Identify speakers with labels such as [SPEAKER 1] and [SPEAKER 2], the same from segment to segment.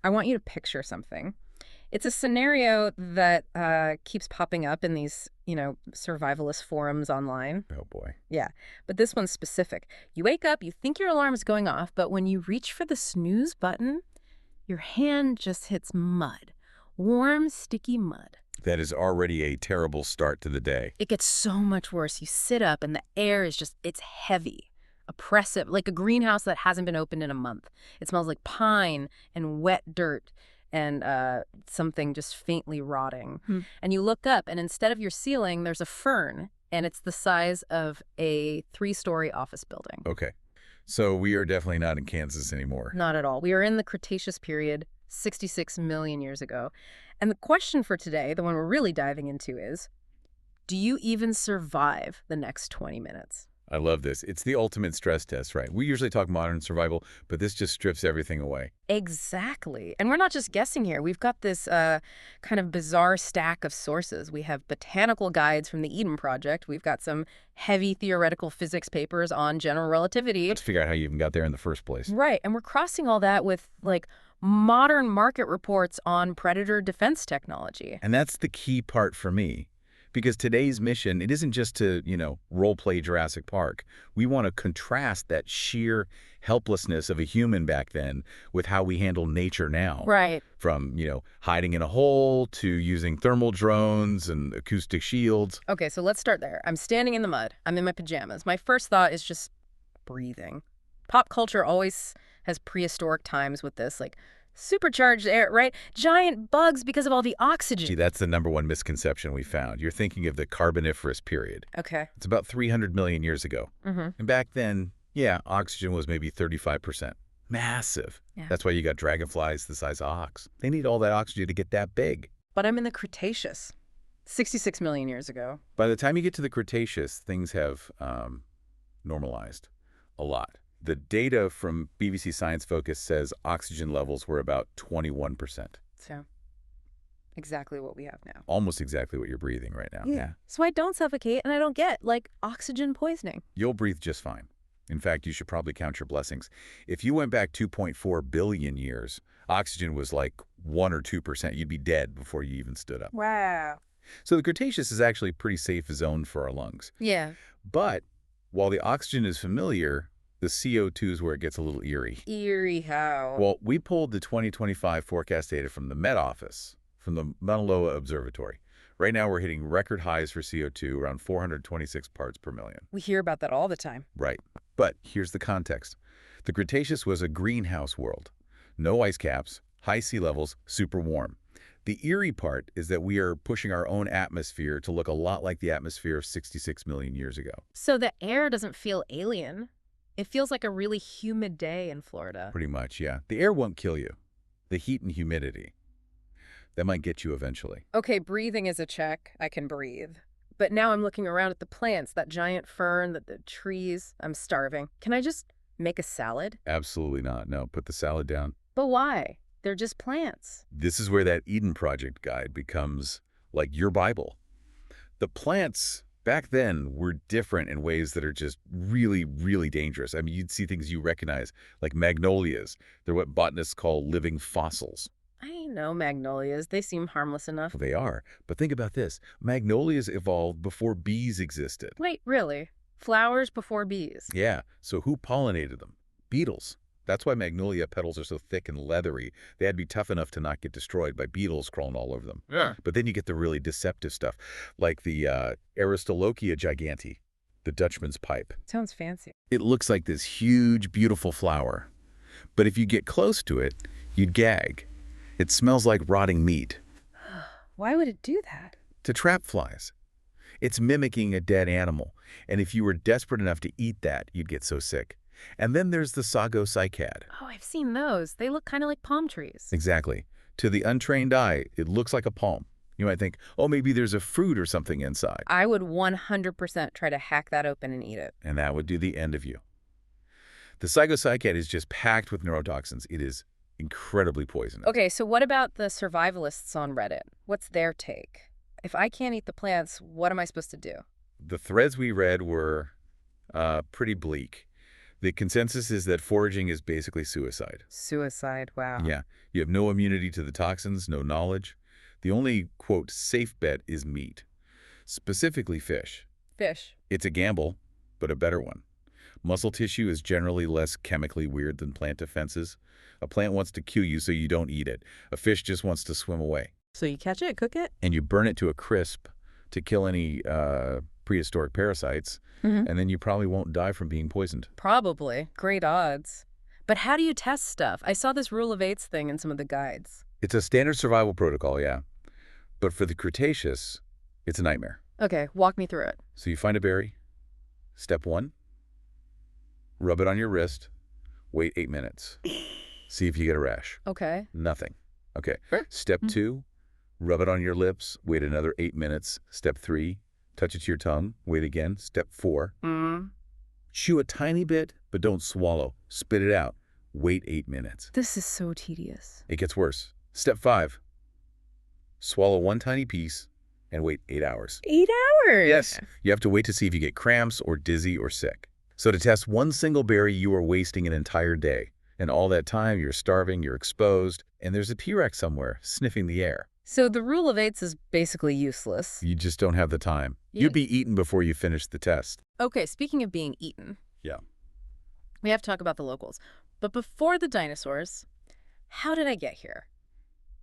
[SPEAKER 1] I want you to picture something. It's a scenario that keeps popping up in these, survivalist forums online.
[SPEAKER 2] Oh, boy.
[SPEAKER 1] Yeah, but this one's specific. You wake up, you think your alarm is going off, but when you reach for the snooze button, your hand just hits mud. Warm, sticky mud.
[SPEAKER 2] That is already a terrible start to the day.
[SPEAKER 1] It gets so much worse. You sit up and the air is it's heavy, oppressive, like a greenhouse that hasn't been opened in a month. It smells like pine and wet dirt and something just faintly rotting. And you look up, and instead of your ceiling, there's a fern, and it's the size of a 3-story office building.
[SPEAKER 2] Okay. So we are definitely not in Kansas anymore.
[SPEAKER 1] Not at all. We are in the Cretaceous period, 66 million years ago. And the question for today, the one we're really diving into is, do you even survive the next 20 minutes?
[SPEAKER 2] I love this. It's the ultimate stress test, right? We usually talk modern survival, but this just strips everything away.
[SPEAKER 1] Exactly. And we're not just guessing here. We've got this kind of bizarre stack of sources. We have botanical guides from the Eden Project. We've got some heavy theoretical physics papers on general relativity.
[SPEAKER 2] Let's figure out how you even got there in the first place.
[SPEAKER 1] Right. And we're crossing all that with, modern market reports on predator defense technology.
[SPEAKER 2] And that's the key part for me. Because today's mission, it isn't just to, role-play Jurassic Park. We want to contrast that sheer helplessness of a human back then with how we handle nature now.
[SPEAKER 1] Right.
[SPEAKER 2] From, hiding in a hole to using thermal drones and acoustic shields.
[SPEAKER 1] Okay, so let's start there. I'm standing in the mud. I'm in my pajamas. My first thought is just breathing. Pop culture always has prehistoric times with this, supercharged air, right? Giant bugs because of all the oxygen.
[SPEAKER 2] Gee, that's the number one misconception we found. You're thinking of the Carboniferous period.
[SPEAKER 1] Okay.
[SPEAKER 2] It's about 300 million years ago.
[SPEAKER 1] Mm-hmm.
[SPEAKER 2] And back then, oxygen was maybe 35%. Massive.
[SPEAKER 1] Yeah.
[SPEAKER 2] That's why you got dragonflies the size of ox. They need all that oxygen to get that big.
[SPEAKER 1] But I'm in the Cretaceous, 66 million years ago.
[SPEAKER 2] By the time you get to the Cretaceous, things have normalized a lot. The data from BBC Science Focus says oxygen levels were about 21%.
[SPEAKER 1] So, exactly what we have now.
[SPEAKER 2] Almost exactly what you're breathing right now.
[SPEAKER 1] Yeah. So I don't suffocate and I don't get, oxygen poisoning.
[SPEAKER 2] You'll breathe just fine. In fact, you should probably count your blessings. If you went back 2.4 billion years, oxygen was 1 or 2%. You'd be dead before you even stood up.
[SPEAKER 1] Wow.
[SPEAKER 2] So the Cretaceous is actually a pretty safe zone for our lungs.
[SPEAKER 1] Yeah.
[SPEAKER 2] But while the oxygen is familiar, the CO2 is where it gets a little eerie.
[SPEAKER 1] Eerie how?
[SPEAKER 2] Well, we pulled the 2025 forecast data from the Met Office, from the Mauna Loa Observatory. Right now, we're hitting record highs for CO2, around 426 parts per million.
[SPEAKER 1] We hear about that all the time.
[SPEAKER 2] Right. But here's the context. The Cretaceous was a greenhouse world. No ice caps, high sea levels, super warm. The eerie part is that we are pushing our own atmosphere to look a lot like the atmosphere of 66 million years ago.
[SPEAKER 1] So the air doesn't feel alien. It feels like a really humid day in Florida.
[SPEAKER 2] Pretty much, yeah. The air won't kill you. The heat and humidity, that might get you eventually.
[SPEAKER 1] Okay, breathing is a check. I can breathe. But now I'm looking around at the plants, that giant fern, the trees. I'm starving. Can I just make a salad?
[SPEAKER 2] Absolutely not. No, put the salad down.
[SPEAKER 1] But why? They're just plants.
[SPEAKER 2] This is where that Eden Project guide becomes like your Bible. The plants back then were different in ways that are just really, really dangerous. I mean, you'd see things you recognize, like magnolias. They're what botanists call living fossils.
[SPEAKER 1] I know magnolias. They seem harmless enough.
[SPEAKER 2] They are. But think about this. Magnolias evolved before bees existed.
[SPEAKER 1] Wait, really? Flowers before bees?
[SPEAKER 2] Yeah. So who pollinated them? Beetles. That's why magnolia petals are so thick and leathery. They had to be tough enough to not get destroyed by beetles crawling all over them.
[SPEAKER 3] Yeah.
[SPEAKER 2] But then you get the really deceptive stuff, like the Aristolochia gigantea, the Dutchman's pipe.
[SPEAKER 1] Sounds fancy.
[SPEAKER 2] It looks like this huge, beautiful flower. But if you get close to it, you'd gag. It smells like rotting meat.
[SPEAKER 1] Why would it do that?
[SPEAKER 2] To trap flies. It's mimicking a dead animal. And if you were desperate enough to eat that, you'd get so sick. And then there's the sago cycad.
[SPEAKER 1] Oh, I've seen those. They look kind of like palm trees.
[SPEAKER 2] Exactly. To the untrained eye, it looks like a palm. You might think, oh, maybe there's a fruit or something inside.
[SPEAKER 1] I would 100% try to hack that open and eat it.
[SPEAKER 2] And that would do the end of you. The sago cycad is just packed with neurotoxins. It is incredibly poisonous.
[SPEAKER 1] Okay, so what about the survivalists on Reddit? What's their take? If I can't eat the plants, what am I supposed to do?
[SPEAKER 2] The threads we read were pretty bleak. The consensus is that foraging is basically suicide.
[SPEAKER 1] Suicide, wow.
[SPEAKER 2] Yeah, you have no immunity to the toxins, no knowledge. The only, quote, safe bet is meat, specifically fish.
[SPEAKER 1] Fish.
[SPEAKER 2] It's a gamble, but a better one. Muscle tissue is generally less chemically weird than plant defenses. A plant wants to kill you so you don't eat it. A fish just wants to swim away.
[SPEAKER 1] So you catch it, cook it?
[SPEAKER 2] And you burn it to a crisp to kill any prehistoric parasites, and then you probably won't die from being poisoned.
[SPEAKER 1] Probably. Great odds. But how do you test stuff? I saw this rule of eights thing in some of the guides.
[SPEAKER 2] It's a standard survival protocol, yeah. But for the Cretaceous, it's a nightmare.
[SPEAKER 1] Okay, walk me through it.
[SPEAKER 2] So you find a berry. Step 1, rub it on your wrist. Wait 8 minutes. See if you get a rash.
[SPEAKER 1] Okay.
[SPEAKER 2] Nothing. Okay.
[SPEAKER 1] Sure.
[SPEAKER 2] Step 2, rub it on your lips. Wait another 8 minutes. Step 3, touch it to your tongue. Wait again. Step 4, chew a tiny bit, but don't swallow. Spit it out. Wait 8 minutes.
[SPEAKER 1] This is so tedious.
[SPEAKER 2] It gets worse. Step 5, swallow one tiny piece and wait 8 hours.
[SPEAKER 1] 8 hours?
[SPEAKER 2] Yes. You have to wait to see if you get cramps or dizzy or sick. So to test one single berry, you are wasting an entire day. And all that time, you're starving, you're exposed, and there's a T-Rex somewhere sniffing the air.
[SPEAKER 1] So the rule of eights is basically useless.
[SPEAKER 2] You just don't have the time.
[SPEAKER 1] Yeah.
[SPEAKER 2] You'd be eaten before you finish the test.
[SPEAKER 1] Okay, speaking of being eaten.
[SPEAKER 2] Yeah.
[SPEAKER 1] We have to talk about the locals. But before the dinosaurs, how did I get here?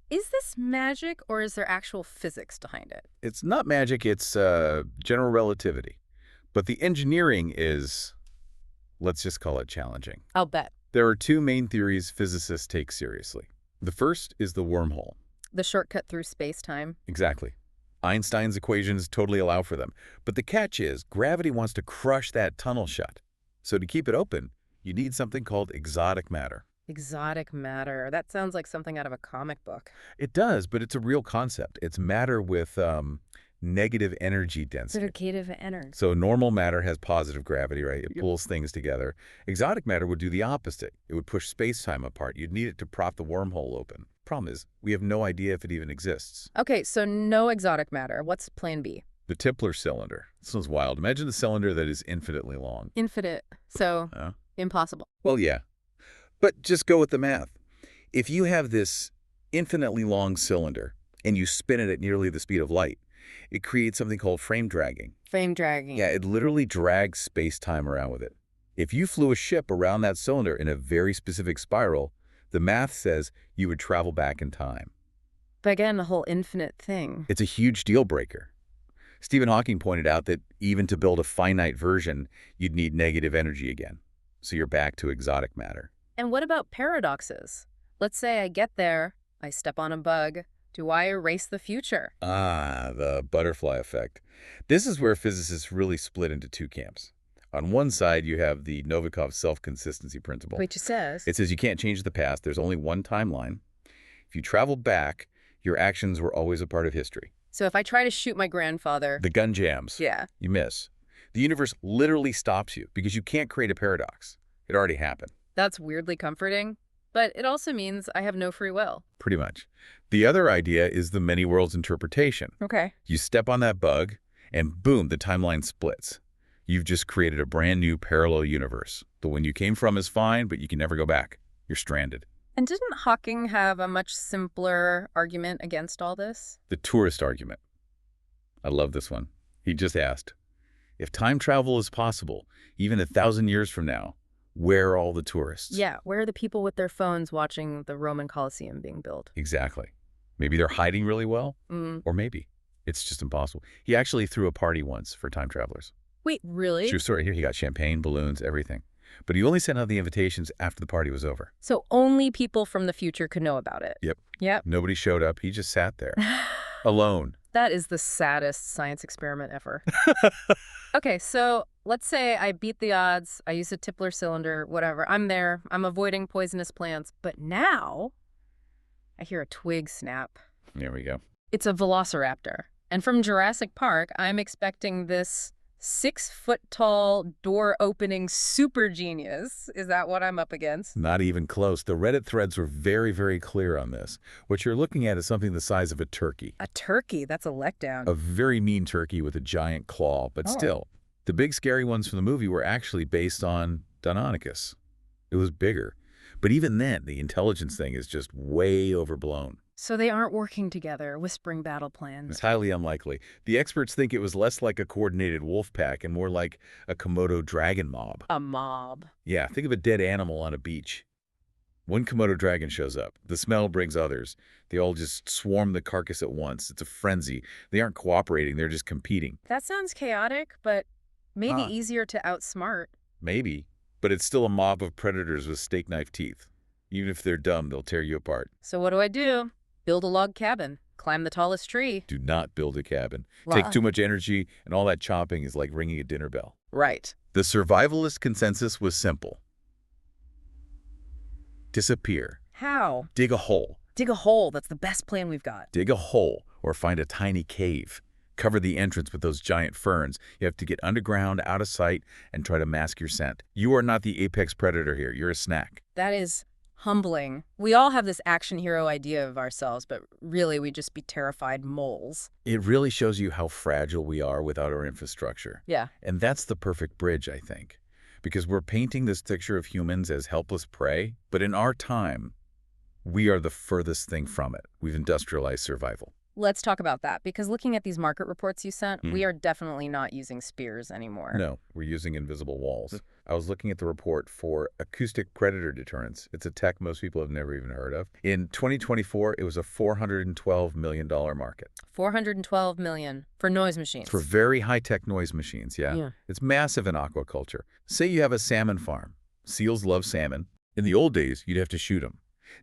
[SPEAKER 1] Is this magic or is there actual physics behind it?
[SPEAKER 2] It's not magic, it's general relativity. But the engineering is, let's just call it challenging.
[SPEAKER 1] I'll bet.
[SPEAKER 2] There are two main theories physicists take seriously. The first is the wormhole.
[SPEAKER 1] The shortcut through space-time.
[SPEAKER 2] Exactly. Einstein's equations totally allow for them. But the catch is, gravity wants to crush that tunnel shut. So to keep it open, you need something called exotic matter.
[SPEAKER 1] Exotic matter. That sounds like something out of a comic book.
[SPEAKER 2] It does, but it's a real concept. It's matter with negative energy density.
[SPEAKER 1] Negative energy.
[SPEAKER 2] So normal matter has positive gravity, right? It pulls things together. Exotic matter would do the opposite. It would push space-time apart. You'd need it to prop the wormhole open. Problem is, we have no idea if it even exists.
[SPEAKER 1] Okay, so no exotic matter. What's plan B?
[SPEAKER 2] The Tipler cylinder. This one's wild. Imagine a cylinder that is infinitely long.
[SPEAKER 1] Infinite. So impossible.
[SPEAKER 2] Well, yeah. But just go with the math. If you have this infinitely long cylinder and you spin it at nearly the speed of light, it creates something called frame dragging.
[SPEAKER 1] Frame dragging.
[SPEAKER 2] Yeah, it literally drags space-time around with it. If you flew a ship around that cylinder in a very specific spiral, the math says you would travel back in time.
[SPEAKER 1] But again, the whole infinite thing.
[SPEAKER 2] It's a huge deal breaker. Stephen Hawking pointed out that even to build a finite version, you'd need negative energy again. So you're back to exotic matter.
[SPEAKER 1] And what about paradoxes? Let's say I get there, I step on a bug. Do I erase the future?
[SPEAKER 2] Ah, the butterfly effect. This is where physicists really split into two camps. On one side, you have the Novikov self-consistency principle.
[SPEAKER 1] Which says?
[SPEAKER 2] It says you can't change the past. There's only one timeline. If you travel back, your actions were always a part of history.
[SPEAKER 1] So if I try to shoot my grandfather...
[SPEAKER 2] The gun jams.
[SPEAKER 1] Yeah.
[SPEAKER 2] You miss. The universe literally stops you because you can't create a paradox. It already happened.
[SPEAKER 1] That's weirdly comforting. But it also means I have no free will.
[SPEAKER 2] Pretty much. The other idea is the many worlds interpretation.
[SPEAKER 1] Okay.
[SPEAKER 2] You step on that bug, and boom, the timeline splits. You've just created a brand new parallel universe. The one you came from is fine, but you can never go back. You're stranded.
[SPEAKER 1] And didn't Hawking have a much simpler argument against all this?
[SPEAKER 2] The tourist argument. I love this one. He just asked, if time travel is possible, even 1,000 years from now, where are all the tourists?
[SPEAKER 1] Yeah, where are the people with their phones watching the Roman Colosseum being built?
[SPEAKER 2] Exactly. Maybe they're hiding really well, or maybe it's just impossible. He actually threw a party once for time travelers.
[SPEAKER 1] Wait, really?
[SPEAKER 2] True story. Here he got champagne, balloons, everything. But he only sent out the invitations after the party was over.
[SPEAKER 1] So only people from the future could know about it?
[SPEAKER 2] Yep.
[SPEAKER 1] Yep.
[SPEAKER 2] Nobody showed up. He just sat there, alone.
[SPEAKER 1] That is the saddest science experiment ever. Okay, so let's say I beat the odds, I use a Tipler cylinder, whatever. I'm there, I'm avoiding poisonous plants. But now, I hear a twig snap.
[SPEAKER 2] There we go.
[SPEAKER 1] It's a velociraptor. And from Jurassic Park, I'm expecting this 6-foot-tall, door-opening super genius. Is that what I'm up against?
[SPEAKER 2] Not even close. The Reddit threads were very, very clear on this. What you're looking at is something the size of a turkey.
[SPEAKER 1] A turkey? That's a letdown.
[SPEAKER 2] A very mean turkey with a giant claw, but still. The big scary ones from the movie were actually based on Deinonychus. It was bigger. But even then, the intelligence thing is just way overblown.
[SPEAKER 1] So they aren't working together, whispering battle
[SPEAKER 2] It's
[SPEAKER 1] plans.
[SPEAKER 2] highly unlikely. The experts think it was less like a coordinated wolf pack and more like a Komodo dragon mob.
[SPEAKER 1] A mob.
[SPEAKER 2] Yeah, think of a dead animal on a beach. One Komodo dragon shows up. The smell brings others. They all just swarm the carcass at once. It's a frenzy. They aren't cooperating. They're just competing.
[SPEAKER 1] That sounds chaotic, but maybe
[SPEAKER 2] Huh.
[SPEAKER 1] easier to outsmart.
[SPEAKER 2] Maybe. But it's still a mob of predators with steak knife teeth. Even if they're dumb, they'll tear you apart.
[SPEAKER 1] So what do? Build a log cabin, climb the tallest tree.
[SPEAKER 2] Do not build a cabin.
[SPEAKER 1] Why?
[SPEAKER 2] Take too much energy, and all that chopping is like ringing a dinner bell.
[SPEAKER 1] Right.
[SPEAKER 2] The survivalist consensus was simple. Disappear.
[SPEAKER 1] How?
[SPEAKER 2] Dig a hole.
[SPEAKER 1] Dig a hole. That's the best plan we've got.
[SPEAKER 2] Dig a hole or find a tiny cave. Cover the entrance with those giant ferns. You have to get underground, out of sight, and try to mask your scent. You are not the apex predator here. You're a snack.
[SPEAKER 1] That is humbling. We all have this action hero idea of ourselves, but really we'd just be terrified moles.
[SPEAKER 2] It really shows you how fragile we are without our infrastructure.
[SPEAKER 1] Yeah.
[SPEAKER 2] And that's the perfect bridge, I think. Because we're painting this picture of humans as helpless prey, but in our time, we are the furthest thing from it. We've industrialized survival.
[SPEAKER 1] Let's talk about that, because looking at these market reports you sent,
[SPEAKER 2] Hmm.
[SPEAKER 1] we are definitely not using spears anymore.
[SPEAKER 2] No, we're using invisible walls. I was looking at the report for acoustic predator deterrence. It's a tech most people have never even heard of. In 2024, it was a $412 million market.
[SPEAKER 1] 412 million for noise machines.
[SPEAKER 2] For very high-tech noise machines, yeah.
[SPEAKER 1] Yeah.
[SPEAKER 2] It's massive in aquaculture. Say you have a salmon farm. Seals love salmon. In the old days, you'd have to shoot them.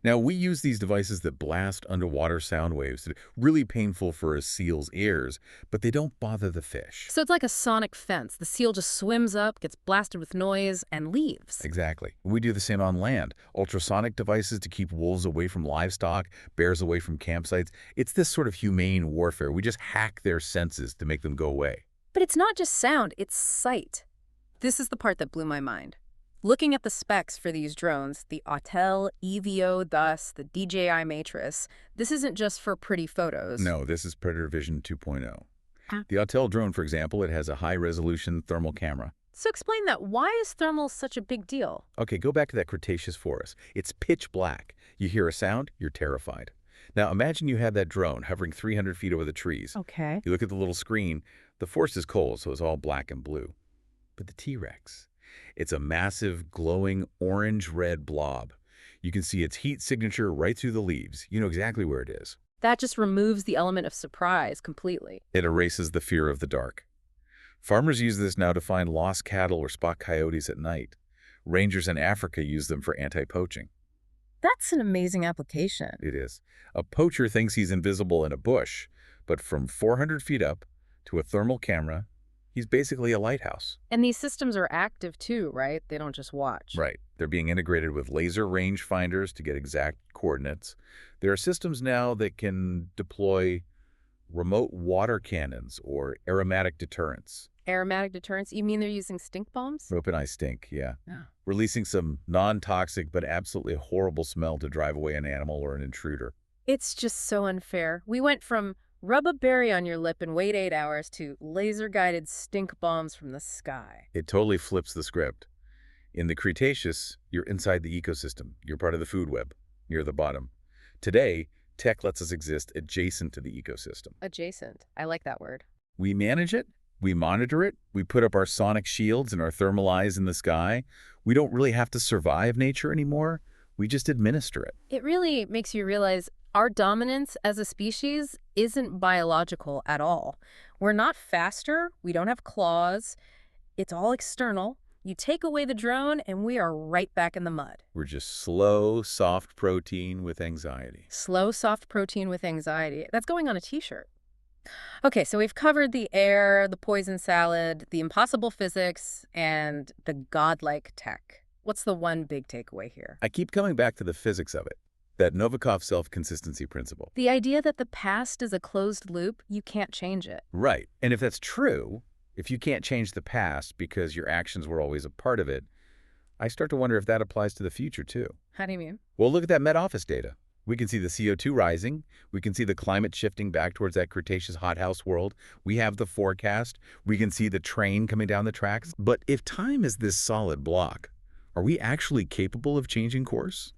[SPEAKER 2] Now, we use these devices that blast underwater sound waves that are really painful for a seal's ears, but they don't bother the fish.
[SPEAKER 1] So it's like a sonic fence. The seal just swims up, gets blasted with noise, and leaves.
[SPEAKER 2] Exactly. We do the same on land. Ultrasonic devices to keep wolves away from livestock, bears away from campsites. It's this sort of humane warfare. We just hack their senses to make them go away.
[SPEAKER 1] But it's not just sound, it's sight. This is the part that blew my mind. Looking at the specs for these drones, the Autel EVO Thus, the DJI Matrix, this isn't just for pretty photos.
[SPEAKER 2] No, this is Predator Vision 2.0.
[SPEAKER 1] Huh?
[SPEAKER 2] The Autel drone, for example, it has a high-resolution thermal camera.
[SPEAKER 1] So explain that. Why is thermal such a big deal?
[SPEAKER 2] Okay, go back to that Cretaceous forest. It's pitch black. You hear a sound, you're terrified. Now, imagine you have that drone hovering 300 feet over the trees.
[SPEAKER 1] Okay.
[SPEAKER 2] You look at the little screen. The forest is cold, so it's all black and blue. But the T-Rex, it's a massive, glowing orange-red blob. You can see its heat signature right through the leaves. You know exactly where it is.
[SPEAKER 1] That just removes the element of surprise completely.
[SPEAKER 2] It erases the fear of the dark. Farmers use this now to find lost cattle or spot coyotes at night. Rangers in Africa use them for anti-poaching.
[SPEAKER 1] That's an amazing application.
[SPEAKER 2] It is. A poacher thinks he's invisible in a bush, but from 400 feet up to a thermal camera, he's basically a lighthouse.
[SPEAKER 1] And these systems are active too, right? They don't just watch.
[SPEAKER 2] Right. They're being integrated with laser range finders to get exact coordinates. There are systems now that can deploy remote water cannons or aromatic deterrents.
[SPEAKER 1] Aromatic deterrents? You mean they're using stink bombs?
[SPEAKER 2] Rope and eye stink, yeah.
[SPEAKER 1] Yeah.
[SPEAKER 2] Releasing some non-toxic but absolutely horrible smell to drive away an animal or an intruder.
[SPEAKER 1] It's just so unfair. We went from rub a berry on your lip and wait 8 hours to laser-guided stink bombs from the sky.
[SPEAKER 2] It totally flips the script. In the Cretaceous, you're inside the ecosystem. You're part of the food web, near the bottom. Today, tech lets us exist adjacent to the ecosystem.
[SPEAKER 1] Adjacent. I like that word.
[SPEAKER 2] We manage it, we monitor it, we put up our sonic shields and our thermal eyes in the sky. We don't really have to survive nature anymore. We just administer it.
[SPEAKER 1] It really makes you realize our dominance as a species isn't biological at all. We're not faster. We don't have claws. It's all external. You take away the drone and we are right back in the mud.
[SPEAKER 2] We're just slow, soft protein with anxiety.
[SPEAKER 1] Slow, soft protein with anxiety. That's going on a t-shirt. Okay, so we've covered the air, the poison salad, the impossible physics, and the godlike tech. What's the one big takeaway here?
[SPEAKER 2] I keep coming back to the physics of it, that Novikov self-consistency principle.
[SPEAKER 1] The idea that the past is a closed loop, you can't change it.
[SPEAKER 2] Right. And if that's true, if you can't change the past because your actions were always a part of it, I start to wonder if that applies to the future too.
[SPEAKER 1] How do you mean?
[SPEAKER 2] Well, look at that Met Office data. We can see the CO2 rising. We can see the climate shifting back towards that Cretaceous hothouse world. We have the forecast. We can see the train coming down the tracks. But if time is this solid block, Are we actually capable of changing course?